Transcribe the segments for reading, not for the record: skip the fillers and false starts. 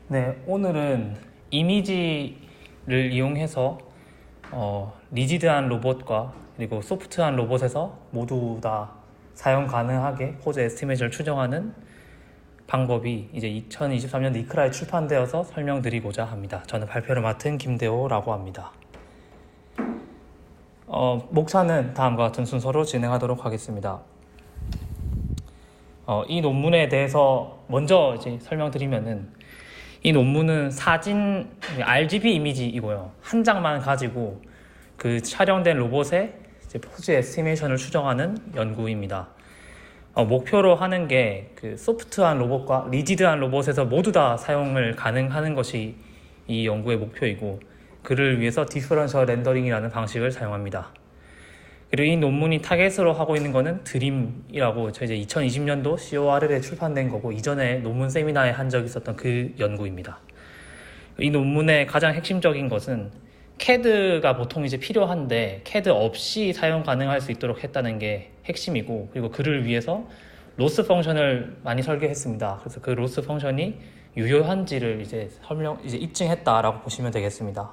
네, 오늘은 이미지를 이용해서 리지드한 로봇과 그리고 소프트한 로봇에서 모두 다 사용 가능하게 포즈 에스티메이션을 추정하는 방법이 이제 2023년 이크라에 출판되어서 설명드리고자 합니다. 저는 발표를 맡은 김대호라고 합니다. 목차는 다음과 같은 순서로 진행하도록 하겠습니다. 이 논문에 대해서 먼저 이제 설명드리면은, 이 논문은 사진 RGB 이미지이고요. 한 장만 가지고 그 촬영된 로봇의 이제 포즈 에스티메이션을 추정하는 연구입니다. 목표로 하는 게 그 소프트한 로봇과 리지드한 로봇에서 모두 다 사용을 가능하는 것이 이 연구의 목표이고, 그를 위해서 디퍼런셜 렌더링이라는 방식을 사용합니다. 그리고 이 논문이 타겟으로 하고 있는 거는 드림이라고 이제 2020년도 CORL에 출판된 거고, 이전에 논문 세미나에 한 적이 있었던 그 연구입니다. 이 논문의 가장 핵심적인 것은 CAD가 보통 이제 필요한데 CAD 없이 사용 가능할 수 있도록 했다는 게 핵심이고, 그리고 그를 위해서 로스 펑션을 많이 설계했습니다. 그래서 그 로스 펑션이 유효한지를 이제 입증했다라고 보시면 되겠습니다.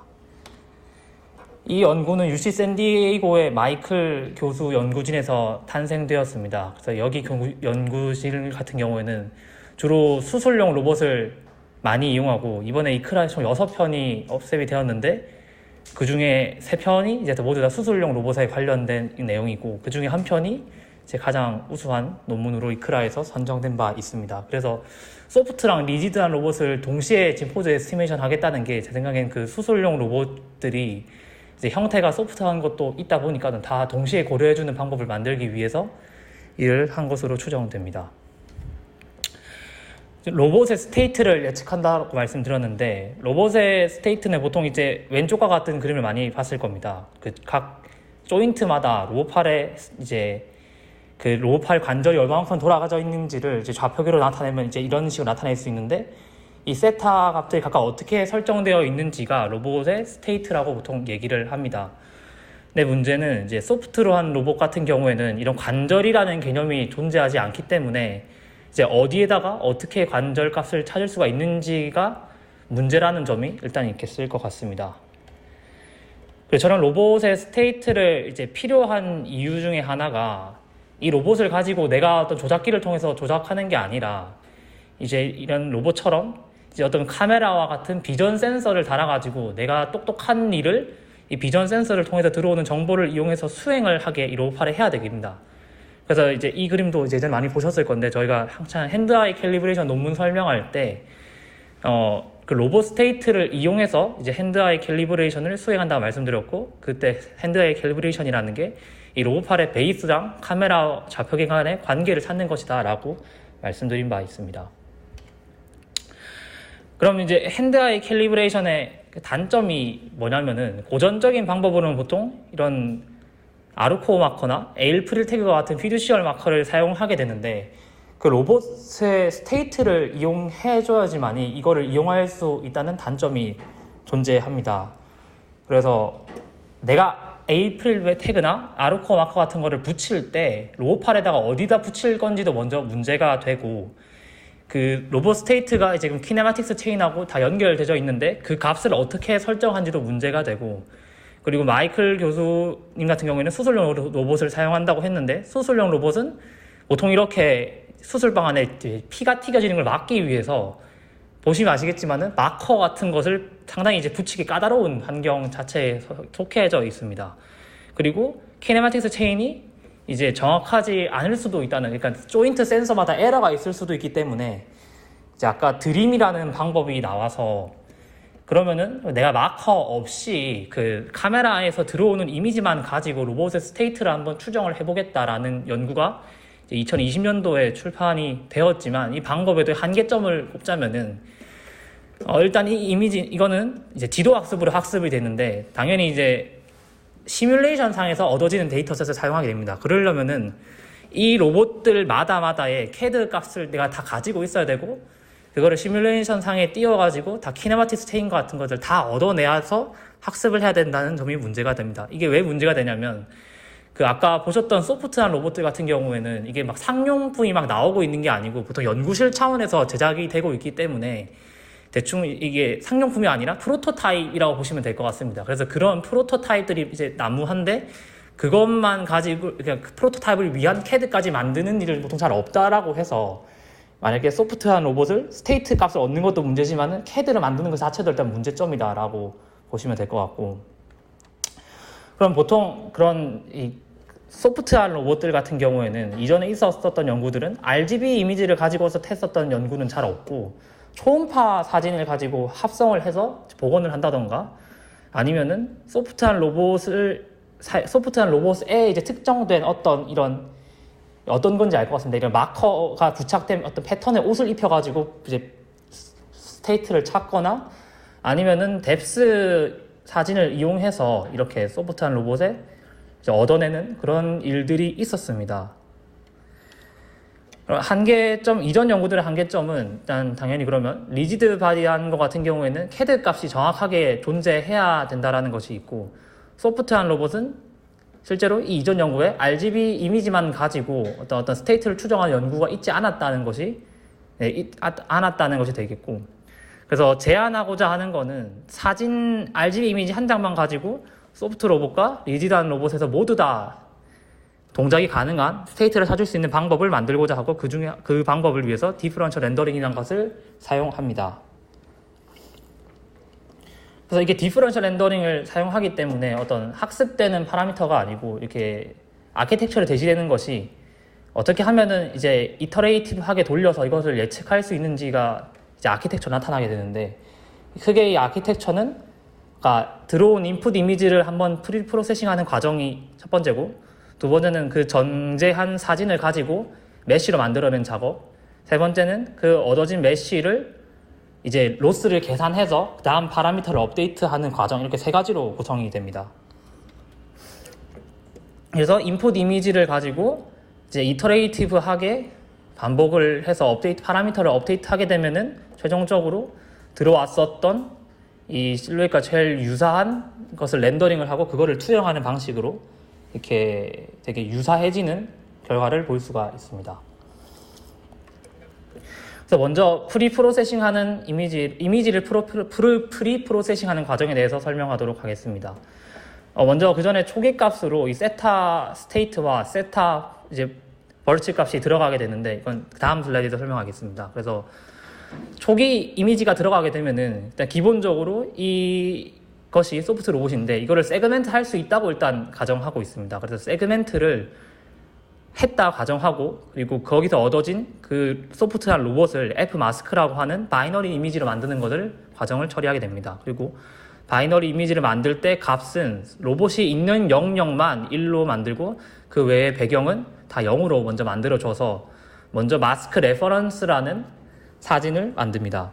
이 연구는 UC 샌디에이고의 마이클 교수 연구진에서 탄생되었습니다. 그래서 여기 연구실 같은 경우에는 주로 수술용 로봇을 많이 이용하고, 이번에 이크라에 총 6편이 업셉이 되었는데 그 중에 3편이 이제 모두 다 수술용 로봇에 관련된 내용이고, 그 중에 한 편이 제 가장 우수한 논문으로 이크라에서 선정된 바 있습니다. 그래서 소프트랑 리지드한 로봇을 동시에 지금 포즈 에스티메이션 하겠다는 게, 제 생각엔 그 수술용 로봇들이 이제 형태가 소프트한 것도 있다 보니까 다 동시에 고려해주는 방법을 만들기 위해서 일을 한 것으로 추정됩니다. 로봇의 스테이트를 예측한다고 말씀드렸는데, 로봇의 스테이트는 보통 이제 왼쪽과 같은 그림을 많이 봤을 겁니다. 그 각 조인트마다 로봇팔에 이제 그 로봇팔 관절이 얼마만큼 돌아가져 있는지를 이제 좌표기로 나타내면 이제 이런 식으로 나타낼 수 있는데, 이 세타 값들이 각각 어떻게 설정되어 있는지가 로봇의 스테이트라고 보통 얘기를 합니다. 근데 문제는 이제 소프트로 한 로봇 같은 경우에는 이런 관절이라는 개념이 존재하지 않기 때문에 이제 어디에다가 어떻게 관절 값을 찾을 수가 있는지가 문제라는 점이 일단 이렇게 쓸 것 같습니다. 그래서 저런 로봇의 스테이트를 이제 필요한 이유 중에 하나가, 이 로봇을 가지고 내가 어떤 조작기를 통해서 조작하는 게 아니라, 이제 이런 로봇처럼 이제 어떤 카메라와 같은 비전 센서를 달아가지고 내가 똑똑한 일을 이 비전 센서를 통해서 들어오는 정보를 이용해서 수행을 하게 이 로봇팔에 해야 되겠습니다. 그래서 이제 이 그림도 이제 많이 보셨을 건데, 저희가 한창 핸드아이 캘리브레이션 논문 설명할 때 그 로봇 스테이트를 이용해서 이제 핸드아이 캘리브레이션을 수행한다고 말씀드렸고, 그때 핸드아이 캘리브레이션이라는 게 이 로봇팔의 베이스랑 카메라 좌표기 간의 관계를 찾는 것이다 라고 말씀드린 바 있습니다. 그럼 이제 핸드아이 캘리브레이션의 단점이 뭐냐면은, 고전적인 방법으로는 보통 이런 아르코 마커나 에일프릴 태그와 같은 피듀시얼 마커를 사용하게 되는데, 그 로봇의 스테이트를 이용해줘야지만이 이거를 이용할 수 있다는 단점이 존재합니다. 그래서 내가 에일프릴 태그나 아르코 마커 같은 거를 붙일 때 로봇팔에다가 어디다 붙일 건지도 먼저 문제가 되고, 그 로봇 스테이트가 지금 키네마틱스 체인하고 다 연결되어 있는데 그 값을 어떻게 설정한지도 문제가 되고, 그리고 마이클 교수님 같은 경우에는 수술용 로봇을 사용한다고 했는데, 수술용 로봇은 보통 이렇게 수술방 안에 피가 튀겨지는 걸 막기 위해서, 보시면 아시겠지만은 마커 같은 것을 상당히 이제 붙이기 까다로운 환경 자체에 속해져 있습니다. 그리고 키네마틱스 체인이 이제 정확하지 않을 수도 있다는, 그러니까 조인트 센서마다 에러가 있을 수도 있기 때문에, 이제 아까 드림이라는 방법이 나와서, 그러면은 내가 마커 없이 그 카메라에서 들어오는 이미지만 가지고 로봇의 스테이트를 한번 추정을 해보겠다라는 연구가 2020년도에 출판이 되었지만, 이 방법에도 한계점을 꼽자면은, 일단 이 이미지, 이거는 이제 지도 학습으로 학습이 되는데, 당연히 이제 시뮬레이션 상에서 얻어지는 데이터셋을 사용하게 됩니다. 그러려면은 이 로봇들마다의 CAD 값을 내가 다 가지고 있어야 되고, 그거를 시뮬레이션 상에 띄워가지고 다 키네마틱스 체인 같은 것들 다 얻어내서 학습을 해야 된다는 점이 문제가 됩니다. 이게 왜 문제가 되냐면, 그 아까 보셨던 소프트한 로봇들 같은 경우에는 이게 막 상용품이 막 나오고 있는 게 아니고 보통 연구실 차원에서 제작이 되고 있기 때문에 대충 이게 상용품이 아니라 프로토타입이라고 보시면 될 것 같습니다. 그래서 그런 프로토타입들이 이제 난무한데 그것만 가지고 그냥 프로토타입을 위한 CAD까지 만드는 일은 보통 잘 없다라고 해서 만약에 소프트한 로봇을 스테이트 값을 얻는 것도 문제지만은 CAD를 만드는 것 자체도 일단 문제점이다라고 보시면 될 것 같고, 그럼 보통 그런 이 소프트한 로봇들 같은 경우에는 이전에 있었던 연구들은 RGB 이미지를 가지고서 했었던 연구는 잘 없고 초음파 사진을 가지고 합성을 해서 복원을 한다던가 아니면은 소프트한 로봇에 이제 특정된 어떤 건지 알 것 같습니다. 이런 마커가 부착된 어떤 패턴의 옷을 입혀가지고 이제 스테이트를 찾거나 아니면은 뎁스 사진을 이용해서 이렇게 소프트한 로봇에 이제 얻어내는 그런 일들이 있었습니다. 한계점, 이전 연구들의 한계점은 일단 당연히 그러면 리지드 바디한 것 같은 경우에는 CAD 값이 정확하게 존재해야 된다라는 것이 있고, 소프트한 로봇은 실제로 이 이전 연구에 RGB 이미지만 가지고 어떤 스테이트를 추정하는 연구가 있지 않았다는 것이 되겠고, 그래서 제안하고자 하는 거는 사진 RGB 이미지 한 장만 가지고 소프트 로봇과 리지드한 로봇에서 모두 다 동작이 가능한 스테이트를 찾을 수 있는 방법을 만들고자 하고 그 방법을 위해서 디퍼런셜 렌더링이라는 것을 사용합니다. 그래서 이게 디퍼런셜 렌더링을 사용하기 때문에 어떤 학습되는 파라미터가 아니고 이렇게 아키텍처를 대시되는 것이 어떻게 하면은 이제 이터레이티브하게 돌려서 이것을 예측할 수 있는지가 이제 아키텍처로 나타나게 되는데, 크게 이 아키텍처는 그러니까 들어온 인풋 이미지를 한번 프로세싱하는 과정이 첫 번째고, 두 번째는 그 전제한 사진을 가지고 메쉬로 만들어낸 작업, 세 번째는 그 얻어진 메쉬를 이제 로스를 계산해서 그 다음 파라미터를 업데이트하는 과정, 이렇게 세 가지로 구성이 됩니다. 그래서 인풋 이미지를 가지고 이제 이터레이티브하게 반복을 해서 파라미터를 업데이트하게 되면은 최종적으로 들어왔었던 이 실루엣과 제일 유사한 것을 렌더링을 하고 그거를 투영하는 방식으로 이렇게 되게 유사해지는 결과를 볼 수가 있습니다. 그래서 먼저 프리프로세싱하는 이미지를 프리프로세싱하는 과정에 대해서 설명하도록 하겠습니다. 먼저 그 전에 초기 값으로 이 세타 스테이트와 세타 이제 벌치 값이 들어가게 되는데, 이건 다음 슬라이드에서 설명하겠습니다. 그래서 초기 이미지가 들어가게 되면은 일단 기본적으로 이것이 소프트 로봇인데 이거를 세그멘트 할 수 있다고 일단 가정하고 있습니다. 그래서 세그멘트를 했다 가정하고, 그리고 거기서 얻어진 그 소프트한 로봇을 F마스크라고 하는 바이너리 이미지로 만드는 것을 과정을 처리하게 됩니다. 그리고 바이너리 이미지를 만들 때 값은 로봇이 있는 영역만 1로 만들고 그 외의 배경은 다 0으로 먼저 만들어줘서 먼저 마스크 레퍼런스라는 사진을 만듭니다.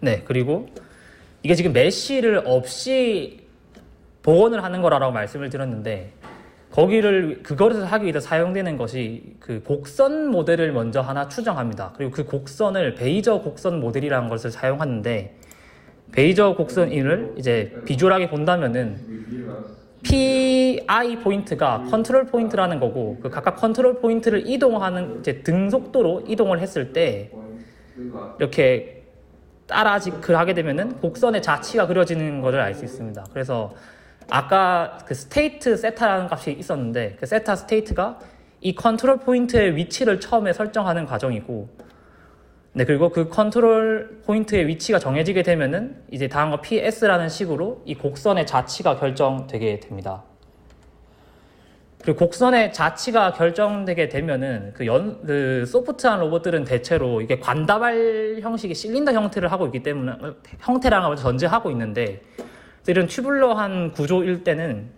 네, 그리고 이게 지금 메쉬를 없이 복원을 하는 거라고 말씀을 드렸는데, 그거를 하기 위해서 사용되는 것이 그 곡선 모델을 먼저 하나 추정합니다. 그리고 그 곡선을 베이저 곡선 모델이라는 것을 사용하는데, 베이저 곡선을 이제 비주얼하게 본다면은 PI 포인트가 컨트롤 포인트라는 거고, 그 각각 컨트롤 포인트를 이동하는 이제 등속도로 이동을 했을 때 이렇게 따라직을 하게 되면은 곡선의 자치가 그려지는 것을 알 수 있습니다. 그래서 아까 그 스테이트 세타라는 값이 있었는데, 그 세타 스테이트가 이 컨트롤 포인트의 위치를 처음에 설정하는 과정이고, 네, 그리고 그 컨트롤 포인트의 위치가 정해지게 되면은 이제 다음과 PS라는 식으로 이 곡선의 자치가 결정되게 됩니다. 그리고 곡선의 자치가 결정되게 되면은 그 소프트한 로봇들은 대체로 이게 관다발 형식의 실린더 형태를 하고 있기 때문에 형태라는 걸 전제하고 있는데, 이런 튜블러한 구조일 때는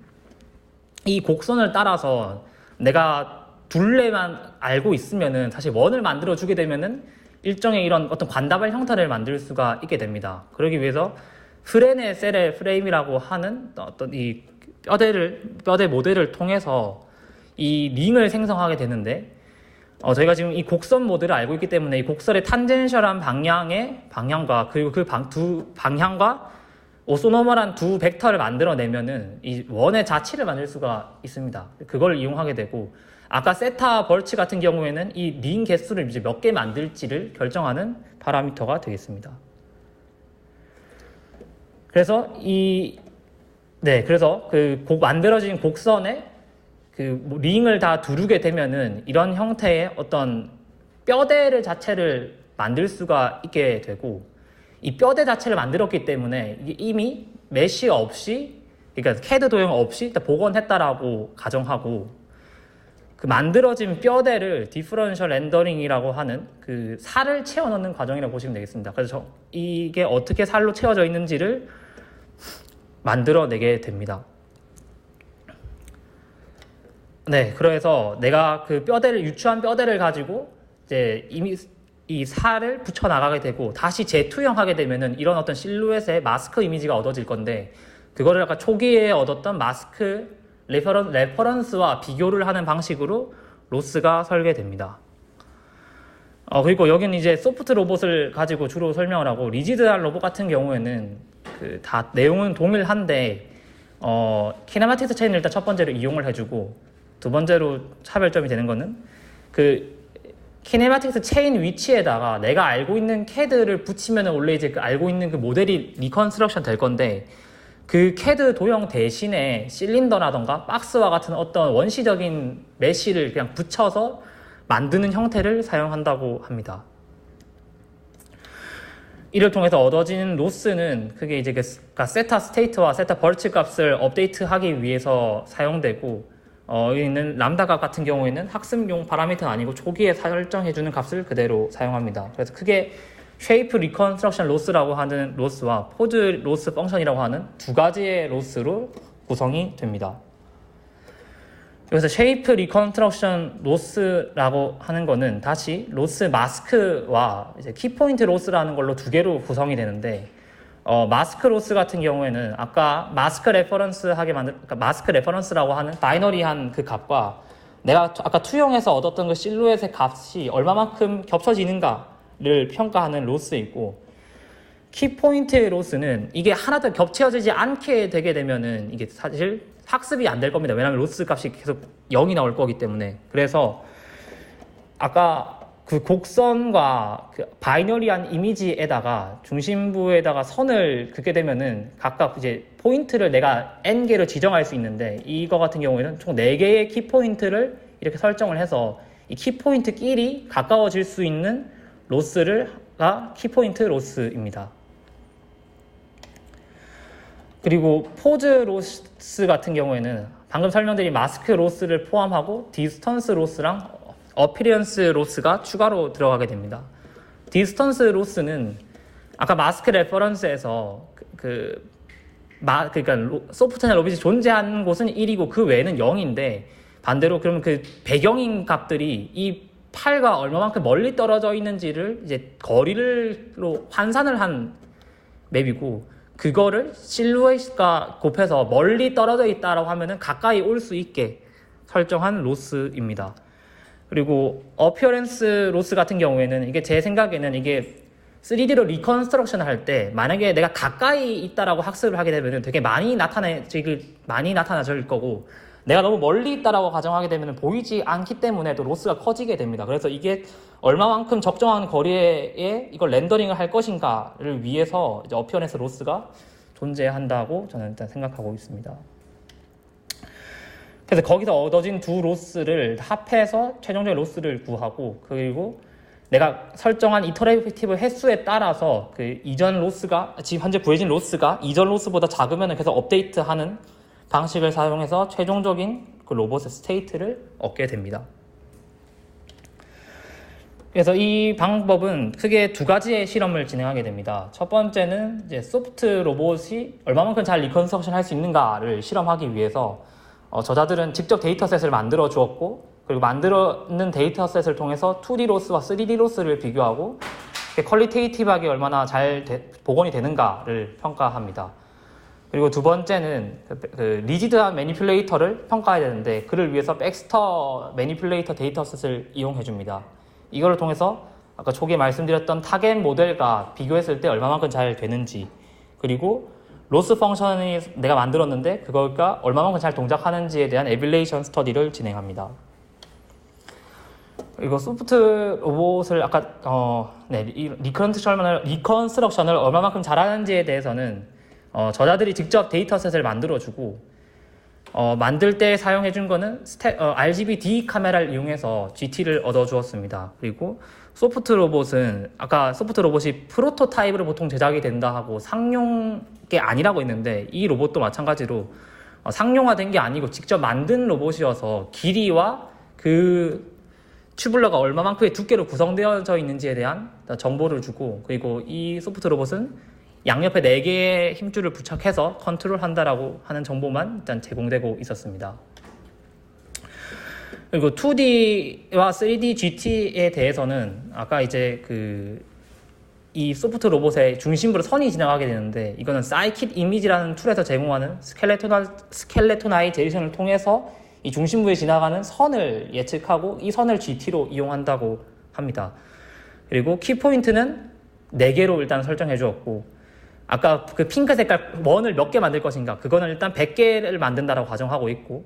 이 곡선을 따라서 내가 둘레만 알고 있으면은 사실 원을 만들어 주게 되면은 일정의 이런 어떤 관다발 형태를 만들 수가 있게 됩니다. 그러기 위해서 프렌의 셀의 프레임이라고 하는 어떤 이 뼈대 모델을 통해서 이 링을 생성하게 되는데, 저희가 지금 이 곡선 모델을 알고 있기 때문에 이 곡선의 탄젠셜한 방향과 그리고 그 두 방향과 오소노멀한 두 벡터를 만들어내면은 이 원의 자치를 만들 수가 있습니다. 그걸 이용하게 되고, 아까 세타 벌츠 같은 경우에는 이 링 개수를 이제 몇 개 만들지를 결정하는 파라미터가 되겠습니다. 그래서 그래서 그 만들어진 곡선에 그 링을 다 두르게 되면은 이런 형태의 어떤 뼈대 자체를 만들 수가 있게 되고, 이 뼈대 자체를 만들었기 때문에 이게 이미 메쉬 없이, 그러니까 CAD 도형 없이 복원했다라고 가정하고, 그 만들어진 뼈대를 디퍼런셜 렌더링이라고 하는 그 살을 채워 넣는 과정이라고 보시면 되겠습니다. 그래서 이게 어떻게 살로 채워져 있는지를 만들어내게 됩니다. 네, 그래서 내가 그 유추한 뼈대를 가지고 이제 이미 이 살을 붙여 나가게 되고, 다시 재투영하게 되면은 이런 어떤 실루엣의 마스크 이미지가 얻어질 건데, 그거를 아까 초기에 얻었던 마스크 레퍼런스와 비교를 하는 방식으로 로스가 설계됩니다. 그리고 여기는 이제 소프트 로봇을 가지고 주로 설명을 하고, 리지드한 로봇 같은 경우에는 그 다 내용은 동일한데 키네마틱스 체인을 일단 첫 번째로 이용을 해주고, 두 번째로 차별점이 되는 거는 그 키네마틱스 체인 위치에다가 내가 알고 있는 CAD를 붙이면 원래 이제 그 알고 있는 그 모델이 리컨스트럭션 될 건데, 그 CAD 도형 대신에 실린더라던가 박스와 같은 어떤 원시적인 메쉬를 그냥 붙여서 만드는 형태를 사용한다고 합니다. 이를 통해서 얻어진 로스는 그게 이제 세타 스테이트와 세타 벌츠 값을 업데이트하기 위해서 사용되고, 여기 있는 람다 값 같은 경우에는 학습용 파라미터는 아니고 초기에 설정해주는 값을 그대로 사용합니다. 그래서 크게 쉐이프 리컨스트럭션 로스라고 하는 로스와 포즈 로스 펑션이라고 하는 두 가지의 로스로 구성이 됩니다. 그래서 쉐이프 리컨스트럭션 로스라고 하는 거는 다시 로스 마스크와 이제 키포인트 로스라는 걸로 두 개로 구성이 되는데, 마스크 로스 같은 경우에는 아까 마스크 레퍼런스라고 하는 바이너리한 그 값과 내가 아까 투영해서 얻었던 그 실루엣의 값이 얼마만큼 겹쳐지는가를 평가하는 로스 있고, 키포인트 로스는 이게 하나도 겹쳐지지 않게 되게 되면은 이게 사실 학습이 안 될 겁니다. 왜냐하면 로스 값이 계속 0이 나올 거기 때문에. 그래서 아까 그 곡선과 그 바이너리한 이미지에다가 중심부에다가 선을 긋게 되면은 각각 이제 포인트를 내가 n개로 지정할 수 있는데, 이거 같은 경우에는 총 4개의 키포인트를 이렇게 설정을 해서 이 키포인트끼리 가까워질 수 있는 로스가 키포인트 로스입니다. 그리고 포즈 로스 같은 경우에는 방금 설명드린 마스크 로스를 포함하고 디스턴스 로스랑 어피리언스 로스가 추가로 들어가게 됩니다. 디스턴스 로스는 아까 마스크 레퍼런스에서 그러니까 소프트나 로빗이 존재하는 곳은 1이고 그 외에는 0인데, 반대로 그러면 그 배경인 값들이 이 팔과 얼마만큼 멀리 떨어져 있는지를 이제 거리로 환산을 한 맵이고, 그거를 실루엣과 곱해서 멀리 떨어져 있다라고 하면은 가까이 올 수 있게 설정한 로스입니다. 그리고 어피어런스 로스 같은 경우에는 이게 제 생각에는 이게 3D로 리컨스트럭션 할 때 만약에 내가 가까이 있다라고 학습을 하게 되면은 되게 많이 나타나질 거고, 내가 너무 멀리 있다라고 가정하게 되면은 보이지 않기 때문에 또 로스가 커지게 됩니다. 그래서 이게 얼마만큼 적정한 거리에 이걸 렌더링을 할 것인가를 위해서 이제 어피어런스 로스가 존재한다고 저는 일단 생각하고 있습니다. 그래서 거기서 얻어진 두 로스를 합해서 최종적인 로스를 구하고, 그리고 내가 설정한 이터레이티브 횟수에 따라서 그 이전 로스가, 지금 현재 구해진 로스가 이전 로스보다 작으면 계속 업데이트하는 방식을 사용해서 최종적인 그 로봇의 스테이트를 얻게 됩니다. 그래서 이 방법은 크게 두 가지의 실험을 진행하게 됩니다. 첫 번째는 이제 소프트 로봇이 얼마만큼 잘 리컨스트럭션 할 수 있는가를 실험하기 위해서 저자들은 직접 데이터셋을 만들어 주었고, 그리고 만들어는 데이터셋을 통해서 2D 로스와 3D 로스를 비교하고 퀄리테이티브하게 얼마나 잘 복원이 되는가를 평가합니다. 그리고 두 번째는 그 리지드한 매니플레이터를 평가해야 되는데, 그를 위해서 백스터 매니플레이터 데이터셋을 이용해 줍니다. 이걸 통해서 아까 초기에 말씀드렸던 타겟 모델과 비교했을 때 얼마만큼 잘 되는지, 그리고 로스 펑션이 내가 만들었는데 그거가 얼마만큼 잘 동작하는지에 대한 에빌레이션 스터디를 진행합니다. 그리고 소프트 로봇을 아까 리컨스트럭션을 얼마만큼 잘하는지에 대해서는 저자들이 직접 데이터셋을 만들어주고 만들 때 사용해준 거는 RGB-D 카메라를 이용해서 GT를 얻어주었습니다. 그리고 소프트 로봇은 아까 소프트 로봇이 프로토타입으로 보통 제작이 된다 하고 상용게 아니라고 했는데 이 로봇도 마찬가지로 상용화된 게 아니고 직접 만든 로봇이어서 길이와 그 튜블러가 얼마만큼의 두께로 구성되어져 있는지에 대한 정보를 주고, 그리고 이 소프트 로봇은 양옆에 4개의 힘줄을 부착해서 컨트롤한다라고 하는 정보만 일단 제공되고 있었습니다. 그리고 2D와 3D GT에 대해서는 아까 이제 이 소프트 로봇의 중심부로 선이 지나가게 되는데, 이거는 사이킷 이미지라는 툴에서 제공하는 스켈레토나이제이션을 통해서 이 중심부에 지나가는 선을 예측하고 이 선을 GT로 이용한다고 합니다. 그리고 키포인트는 4개로 일단 설정해 주었고, 아까 그 핑크 색깔 원을 몇 개 만들 것인가, 그거는 일단 100개를 만든다라고 가정하고 있고,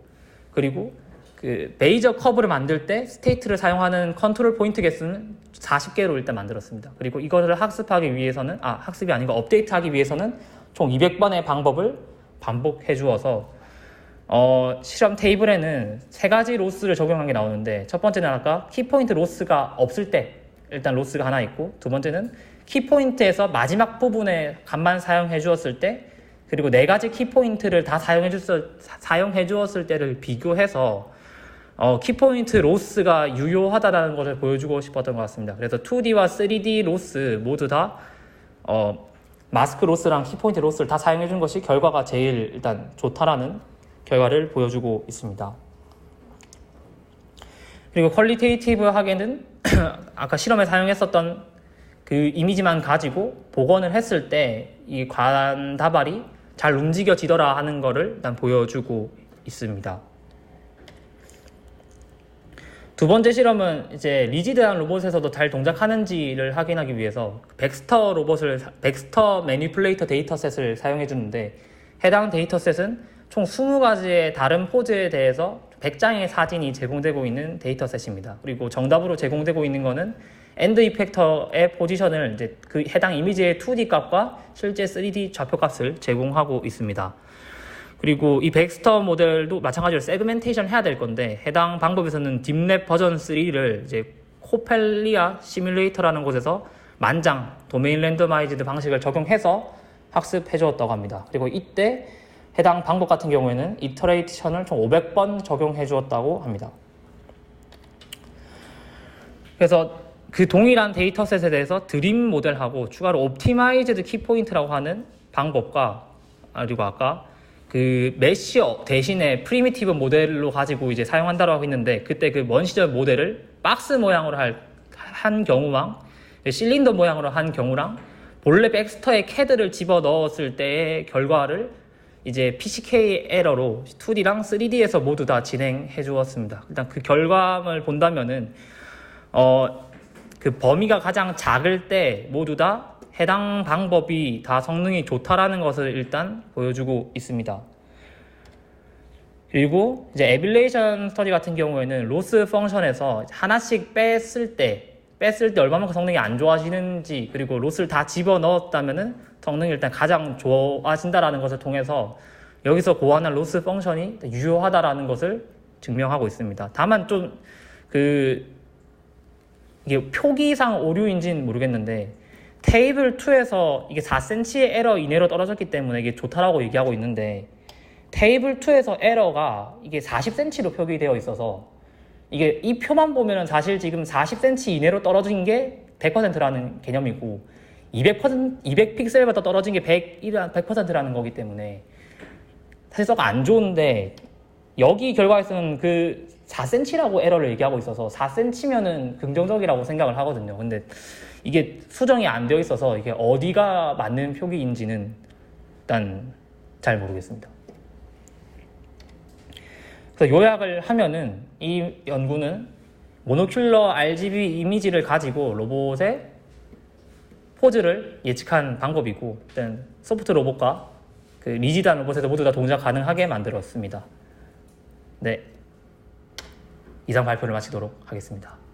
그리고 그 베이저 커브를 만들 때 스테이트를 사용하는 컨트롤 포인트 개수는 40개로 일단 만들었습니다. 그리고 이거를 학습하기 위해서는 학습이 아닌 거 업데이트하기 위해서는 총 200번의 방법을 반복해 주어서 실험 테이블에는 3가지 로스를 적용한 게 나오는데, 첫 번째는 아까 키포인트 로스가 없을 때 일단 로스가 하나 있고, 두 번째는 키포인트에서 마지막 부분에 값만 사용해 주었을 때, 그리고 4가지 키포인트를 다 사용해 주었을 때를 비교해서 키포인트 로스가 유효하다는 것을 보여주고 싶었던 것 같습니다. 그래서 2D와 3D 로스 모두 다 마스크 로스랑 키포인트 로스를 다 사용해 준 것이 결과가 제일 일단 좋다라는 결과를 보여주고 있습니다. 그리고 퀄리테이티브하게는 아까 실험에 사용했었던 그 이미지만 가지고 복원을 했을 때 이 관다발이 잘 움직여지더라 하는 거를 일단 보여주고 있습니다. 두 번째 실험은 이제 리지드한 로봇에서도 잘 동작하는지를 확인하기 위해서 벡스터 매니플레이터 데이터셋을 사용해 주는데, 해당 데이터셋은 총 20가지의 다른 포즈에 대해서 100장의 사진이 제공되고 있는 데이터셋입니다. 그리고 정답으로 제공되고 있는 거는 엔드 이펙터의 포지션을 이제 그 해당 이미지의 2D 값과 실제 3D 좌표 값을 제공하고 있습니다. 그리고 이 벡스터 모델도 마찬가지로 세그멘테이션 해야 될 건데, 해당 방법에서는 딥랩 버전 3를 이제 코펠리아 시뮬레이터라는 곳에서 만장 도메인 랜더마이즈드 방식을 적용해서 학습해 주었다고 합니다. 그리고 이때 해당 방법 같은 경우에는 이터레이션을 총 500번 적용해 주었다고 합니다. 그래서 그 동일한 데이터셋에 대해서 드림 모델하고 추가로 옵티마이즈드 키포인트라고 하는 방법과, 그리고 아까 그 메쉬 대신에 프리미티브 모델로 가지고 이제 사용한다고 했는데, 그때 그 먼 시절 모델을 박스 모양으로 한 경우랑 실린더 모양으로 한 경우랑 본래 벡스터에 캐드를 집어 넣었을 때의 결과를 이제 PCK 에러로 2D랑 3D에서 모두 다 진행해 주었습니다. 일단 그 결과를 본다면은 그 범위가 가장 작을 때 모두 다 해당 방법이 다 성능이 좋다라는 것을 일단 보여주고 있습니다. 그리고 이제 에빌레이션 스터디 같은 경우에는 로스 펑션에서 하나씩 뺐을 때 얼마만큼 성능이 안 좋아지는지, 그리고 로스를 다 집어 넣었다면은 성능이 일단 가장 좋아진다라는 것을 통해서 여기서 고안한 로스 펑션이 유효하다라는 것을 증명하고 있습니다. 다만 좀 이게 표기상 오류인지는 모르겠는데, 테이블 2에서 이게 4cm의 에러 이내로 떨어졌기 때문에 이게 좋다라고 얘기하고 있는데, 테이블 2에서 에러가 이게 40cm로 표기되어 있어서 이게 이 표만 보면은 사실 지금 40cm 이내로 떨어진 게 100%라는 개념이고, 200픽셀보다 떨어진 게 100%라는 거기 때문에 사실 썩 안 좋은데, 여기 결과에서는 그 4cm라고 에러를 얘기하고 있어서 4cm면은 긍정적이라고 생각을 하거든요. 근데 이게 수정이 안 되어 있어서 이게 어디가 맞는 표기인지는 일단 잘 모르겠습니다. 그래서 요약을 하면은 이 연구는 모노큘러 RGB 이미지를 가지고 로봇의 포즈를 예측한 방법이고, 일단 소프트 로봇과 그 리지드한 로봇에서 모두 다 동작 가능하게 만들었습니다. 네, 이상 발표를 마치도록 하겠습니다.